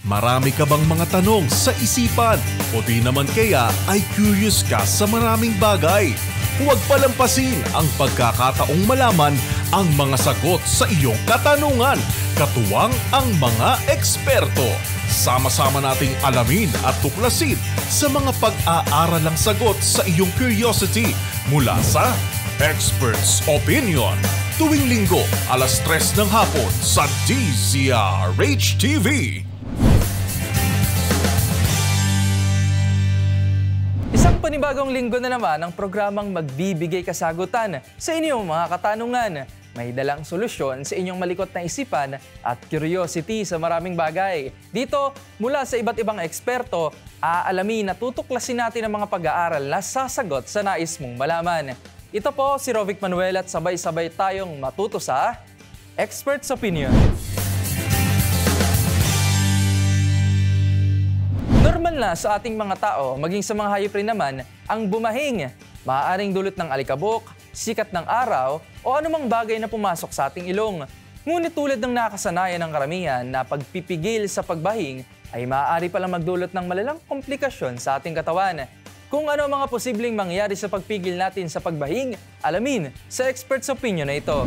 Marami ka bang mga tanong sa isipan o di naman kaya ay curious ka sa maraming bagay? Huwag palampasin ang pagkakataong malaman ang mga sagot sa iyong katanungan, katuwang ang mga eksperto. Sama-sama nating alamin at tuklasin sa mga pag-aaralang sagot sa iyong curiosity mula sa Expert's Opinion. Tuwing Linggo, alas 3 ng hapon sa DZRH TV. Isang panibagong linggo na naman ang programang magbibigay kasagutan sa inyong mga katanungan. May dalang solusyon sa inyong malikot na isipan at curiosity sa maraming bagay. Dito, mula sa iba't ibang eksperto, aalamin at tutuklasin natin ang mga pag-aaral na sasagot sa nais mong malaman. Ito po si Rovic Manuel at sabay-sabay tayong matuto sa Expert's Opinion. Normal na sa ating mga tao, maging sa mga hayop rin naman, ang bumahing. Maaaring dulot ng alikabok, sikat ng araw, o anumang bagay na pumasok sa ating ilong. Ngunit tulad ng nakasanayan ng karamihan na pagpipigil sa pagbahing, ay maaari palang magdulot ng malalang komplikasyon sa ating katawan. Kung ano ang mga posibleng mangyari sa pagpigil natin sa pagbahing, alamin sa Expert's Opinion na ito.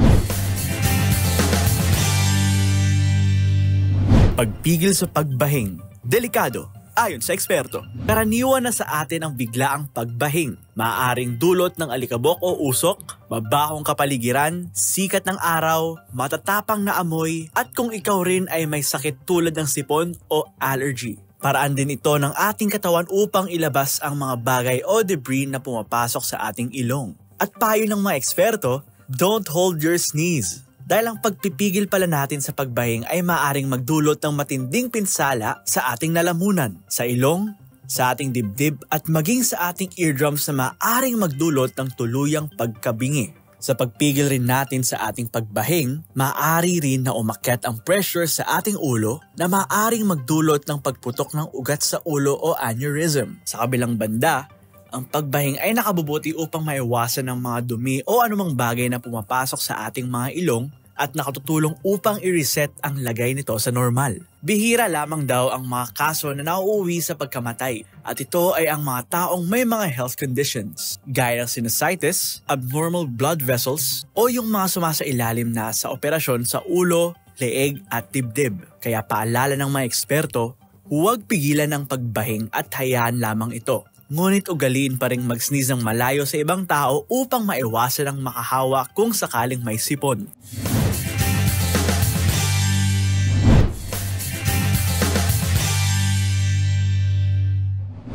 Pagpigil sa pagbahing, delikado. Ayon sa eksperto, karaniwan na sa atin ang biglaang pagbahing. Maaaring dulot ng alikabok o usok, mabahong kapaligiran, sikat ng araw, matatapang na amoy, at kung ikaw rin ay may sakit tulad ng sipon o allergy. Paraan din ito ng ating katawan upang ilabas ang mga bagay o debris na pumapasok sa ating ilong. At payo ng mga eksperto, don't hold your sneeze. Dahil ang pagpipigil pala natin sa pagbahing ay maaaring magdulot ng matinding pinsala sa ating lalamunan, sa ilong, sa ating dibdib at maging sa ating eardrums na maaaring magdulot ng tuluyang pagkabingi. Sa pagpigil rin natin sa ating pagbahing, maaari rin na umakyat ang pressure sa ating ulo na maaaring magdulot ng pagputok ng ugat sa ulo o aneurysm. Sa kabilang banda, ang pagbahing ay nakabubuti upang maiwasan ng mga dumi o anumang bagay na pumapasok sa ating mga ilong at nakatutulong upang i-reset ang lagay nito sa normal. Bihira lamang daw ang mga kaso na nauuwi sa pagkamatay at ito ay ang mga taong may mga health conditions gaya ng sinusitis, abnormal blood vessels o yung mga sumasailalim na sa operasyon sa ulo, leeg at dibdib. Kaya paalala ng mga eksperto, huwag pigilan ang pagbahing at hayaan lamang ito. Ngunit ugaliin pa ring mag-sneeze ng malayo sa ibang tao upang maiwasan ang makahawa kung sakaling may sipon.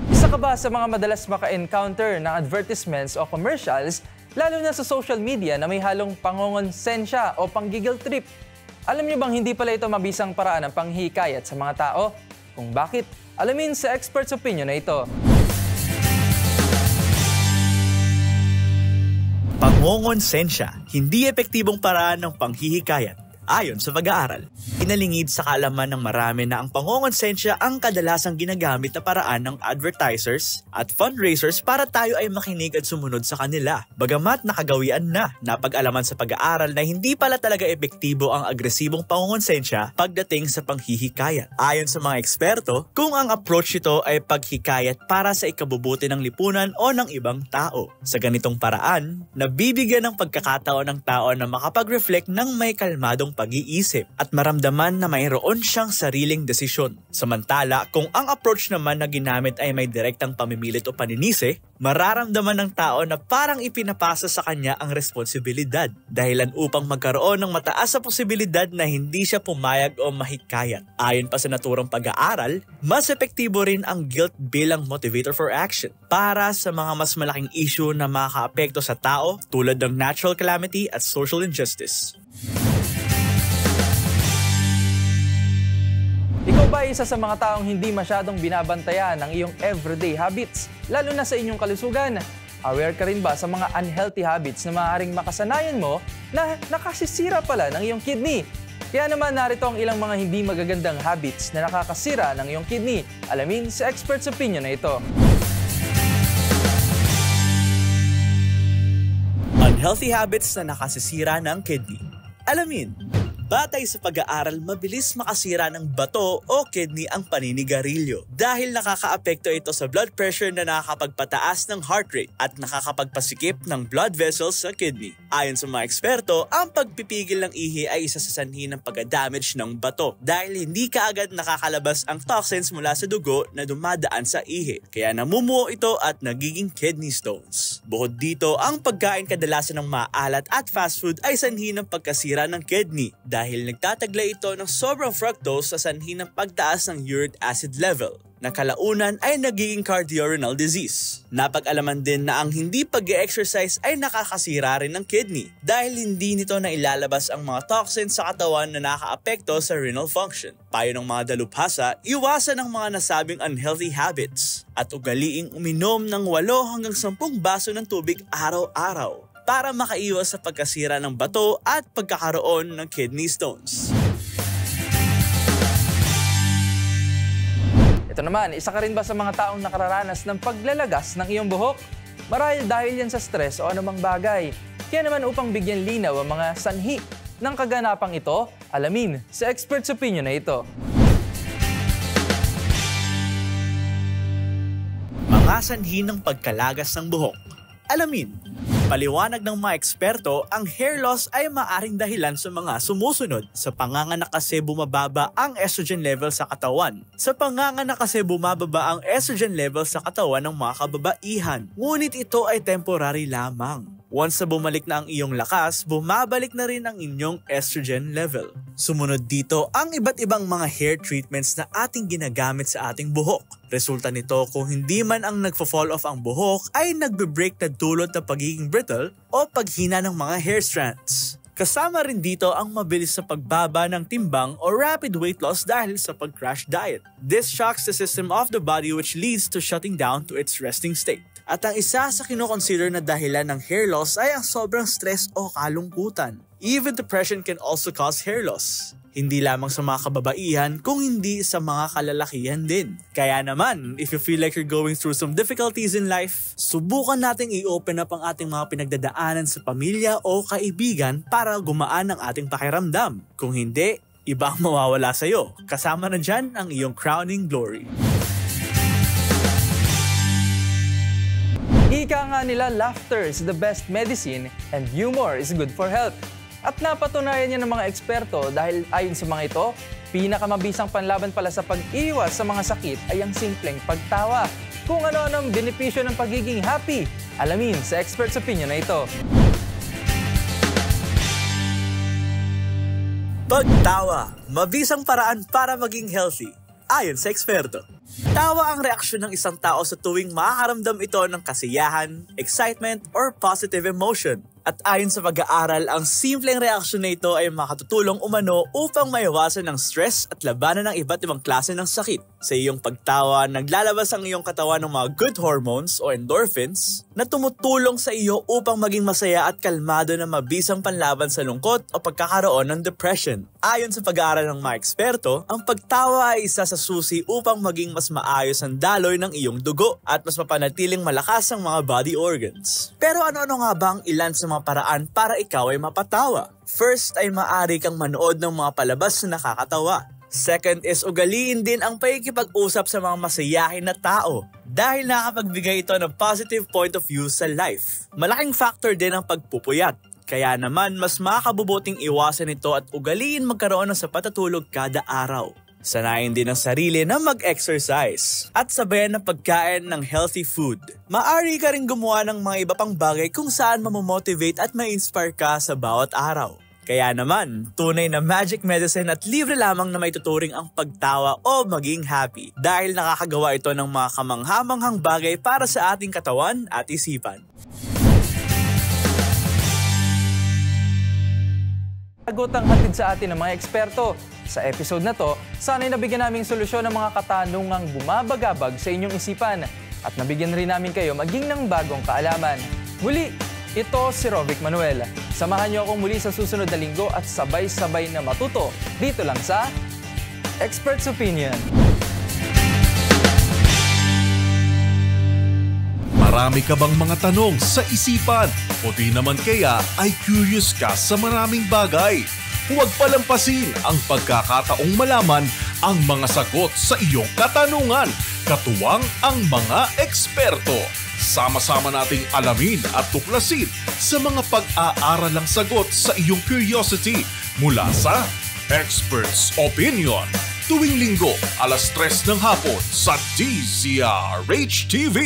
Isa ka ba sa mga madalas maka-encounter ng advertisements o commercials, lalo na sa social media na may halong pangongonsensya o panggigil trip? Alam niyo bang hindi pala ito mabisang paraan ng panghihikayat sa mga tao? Kung bakit, alamin sa Expert's Opinion na ito. Pangongonsensya, hindi epektibong paraan ng panghihikayat. Ayon sa pag-aaral, inalingid sa kaalaman ng marami na ang pangongonsensya ang kadalasang ginagamit na paraan ng advertisers at fundraisers para tayo ay makinig at sumunod sa kanila. Bagamat nakagawian na napag-alaman sa pag-aaral na hindi pala talaga epektibo ang agresibong pangongonsensya pagdating sa panghihikayat. Ayon sa mga eksperto, kung ang approach ito ay paghikayat para sa ikabubuti ng lipunan o ng ibang tao. Sa ganitong paraan, nabibigyan ng pagkakataon ng tao na makapag-reflect ng may kalmadong pag-iisip at maramdaman na mayroon siyang sariling desisyon. Samantala, kung ang approach naman na ginamit ay may direktang pamimilit o paninisi, mararamdaman ng tao na parang ipinapasa sa kanya ang responsibilidad, dahilan upang magkaroon ng mataas na posibilidad na hindi siya pumayag o mahikayat. Ayon pa sa naturang pag-aaral, mas epektibo rin ang guilt bilang motivator for action para sa mga mas malaking issue na makakaapekto sa tao tulad ng natural calamity at social injustice. Ikaw ba isa sa mga taong hindi masyadong binabantayan ang iyong everyday habits, lalo na sa inyong kalusugan? Aware ka rin ba sa mga unhealthy habits na maaaring makasanayan mo na nakasisira pala ng iyong kidney? Kaya naman narito ang ilang mga hindi magagandang habits na nakakasira ng iyong kidney. Alamin sa Expert's Opinion na ito. Unhealthy habits na nakasisira ng kidney. Alamin. Batay sa pag-aaral, mabilis makasira ng bato o kidney ang paninigarilyo dahil nakakaapekto ito sa blood pressure na nakakapagpataas ng heart rate at nakakapagpasikip ng blood vessels sa kidney. Ayon sa mga eksperto, ang pagpipigil ng ihi ay isa sa sanhi ng pag-damage ng bato dahil hindi kaagad nakakalabas ang toxins mula sa dugo na dumadaan sa ihi. Kaya namumuo ito at nagiging kidney stones. Bukod dito, ang pagkain kadalasan ng maalat at fast food ay sanhi ng pagkasira ng kidney dahil nagtataglay ito ng sobrang fructose sa sanhi ng pagtaas ng uric acid level na kalaunan ay nagiging cardiorenal disease. Napag-alaman din na ang hindi pag-exercise ay nakakasira rin ng kidney dahil hindi nito na ilalabas ang mga toxins sa katawan na nakakaapekto sa renal function. Payo ng mga dalubhasa, iwasan ang mga nasabing unhealthy habits at ugaliing uminom ng 8 hanggang 10 baso ng tubig araw-araw para makaiwas sa pagkasira ng bato at pagkakaroon ng kidney stones. Ito naman, isa ka rin ba sa mga taong nakararanas ng paglalagas ng iyong buhok? Marahil dahil yan sa stress o anumang bagay. Kaya naman upang bigyan linaw ang mga sanhi ng kaganapang ito, alamin sa expert's opinion na ito. Mga sanhi ng pagkalagas ng buhok. Alamin, paliwanag ng mga eksperto, ang hair loss ay maaring dahilan sa mga sumusunod. Sa panganganak kasi bumababa ang estrogen level sa katawan. Sa panganganak kasi bumababa ang estrogen level sa katawan ng mga kababaihan. Ngunit ito ay temporary lamang. Once na bumalik na ang iyong lakas, bumabalik na rin ang inyong estrogen level. Sumunod dito ang iba't ibang mga hair treatments na ating ginagamit sa ating buhok. Resulta nito kung hindi man ang nagfo-fall off ang buhok ay nagbe-break na dulot ng pagiging brittle o paghina ng mga hair strands. Kasama rin dito ang mabilis sa pagbaba ng timbang o rapid weight loss dahil sa pag-crash diet. This shocks the system of the body which leads to shutting down to its resting state. At ang isa sa kinoconsider na dahilan ng hair loss ay ang sobrang stress o kalungkutan. Even depression can also cause hair loss. Hindi lamang sa mga kababaihan, kung hindi sa mga kalalakihan din. Kaya naman, if you feel like you're going through some difficulties in life, subukan nating i-open up ang ating mga pinagdadaanan sa pamilya o kaibigan para gumaan ang ating pakiramdam. Kung hindi, iba ang mawawala sa'yo. Kasama na dyan ang iyong crowning glory. Ika nga nila, laughter is the best medicine and humor is good for health. At napatunayan niya ng mga eksperto dahil ayon sa mga ito, pinakamabisang panlaban pala sa pag-iwas sa mga sakit ay ang simpleng pagtawa. Kung ano-ano ang benepisyo ng pagiging happy, alamin sa expert's opinion na ito. Pagtawa, mabisang paraan para maging healthy. Ayon sa eksperto. Tawa ang reaksyon ng isang tao sa tuwing makakaramdam ito ng kasiyahan, excitement, or positive emotion. At ayon sa pag-aaral, ang simpleng reaksyon na ito ay makatutulong umano upang maiwasan ng stress at labanan ng iba't ibang klase ng sakit. Sa iyong pagtawa, naglalabas ang iyong katawan ng mga good hormones o endorphins na tumutulong sa iyo upang maging masaya at kalmado na mabisang panlaban sa lungkot o pagkakaroon ng depression. Ayon sa pag-aaral ng mga eksperto, ang pagtawa ay isa sa susi upang maging mas maayos ang daloy ng iyong dugo at mas mapanatiling malakas ang mga body organs. Pero ano-ano nga ba ang ilan sa mga paraan para ikaw ay mapatawa? First ay maaari kang manood ng mga palabas na nakakatawa. Second is ugaliin din ang pakikipag-usap sa mga masayahin na tao dahil nakapagbigay ito ng positive point of view sa life. Malaking factor din ang pagpupuyat. Kaya naman mas makabubuting iwasan ito at ugaliin magkaroon ng sapat na tulog kada araw. Sanayin din ang sarili na mag-exercise at sabayan ng pagkain ng healthy food. Maaari ka rin gumawa ng mga iba pang bagay kung saan mamomotivate at ma-inspire ka sa bawat araw. Kaya naman, tunay na magic medicine at libre lamang na may tuturing ang pagtawa o maging happy dahil nakakagawa ito ng mga kamanghamanghang bagay para sa ating katawan at isipan. Sagotang hatid sa atin ng mga eksperto. Sa episode na to, sana'y nabigyan naming solusyon ng mga katanungang bumabagabag sa inyong isipan at nabigyan rin namin kayo maging ng bagong kaalaman. Muli, ito si Rovic Manuel. Samahan niyo akong muli sa susunod na linggo at sabay-sabay na matuto dito lang sa Expert's Opinion. Marami ka bang mga tanong sa isipan o di naman kaya ay curious ka sa maraming bagay? Huwag palampasin ang pagkakataong malaman ang mga sagot sa iyong katanungan, katuwang ang mga eksperto. Sama-sama nating alamin at tuklasin sa mga pag-aaralang sagot sa iyong curiosity mula sa Expert's Opinion. Tuwing linggo, 3:00 ng hapon sa DZRH TV.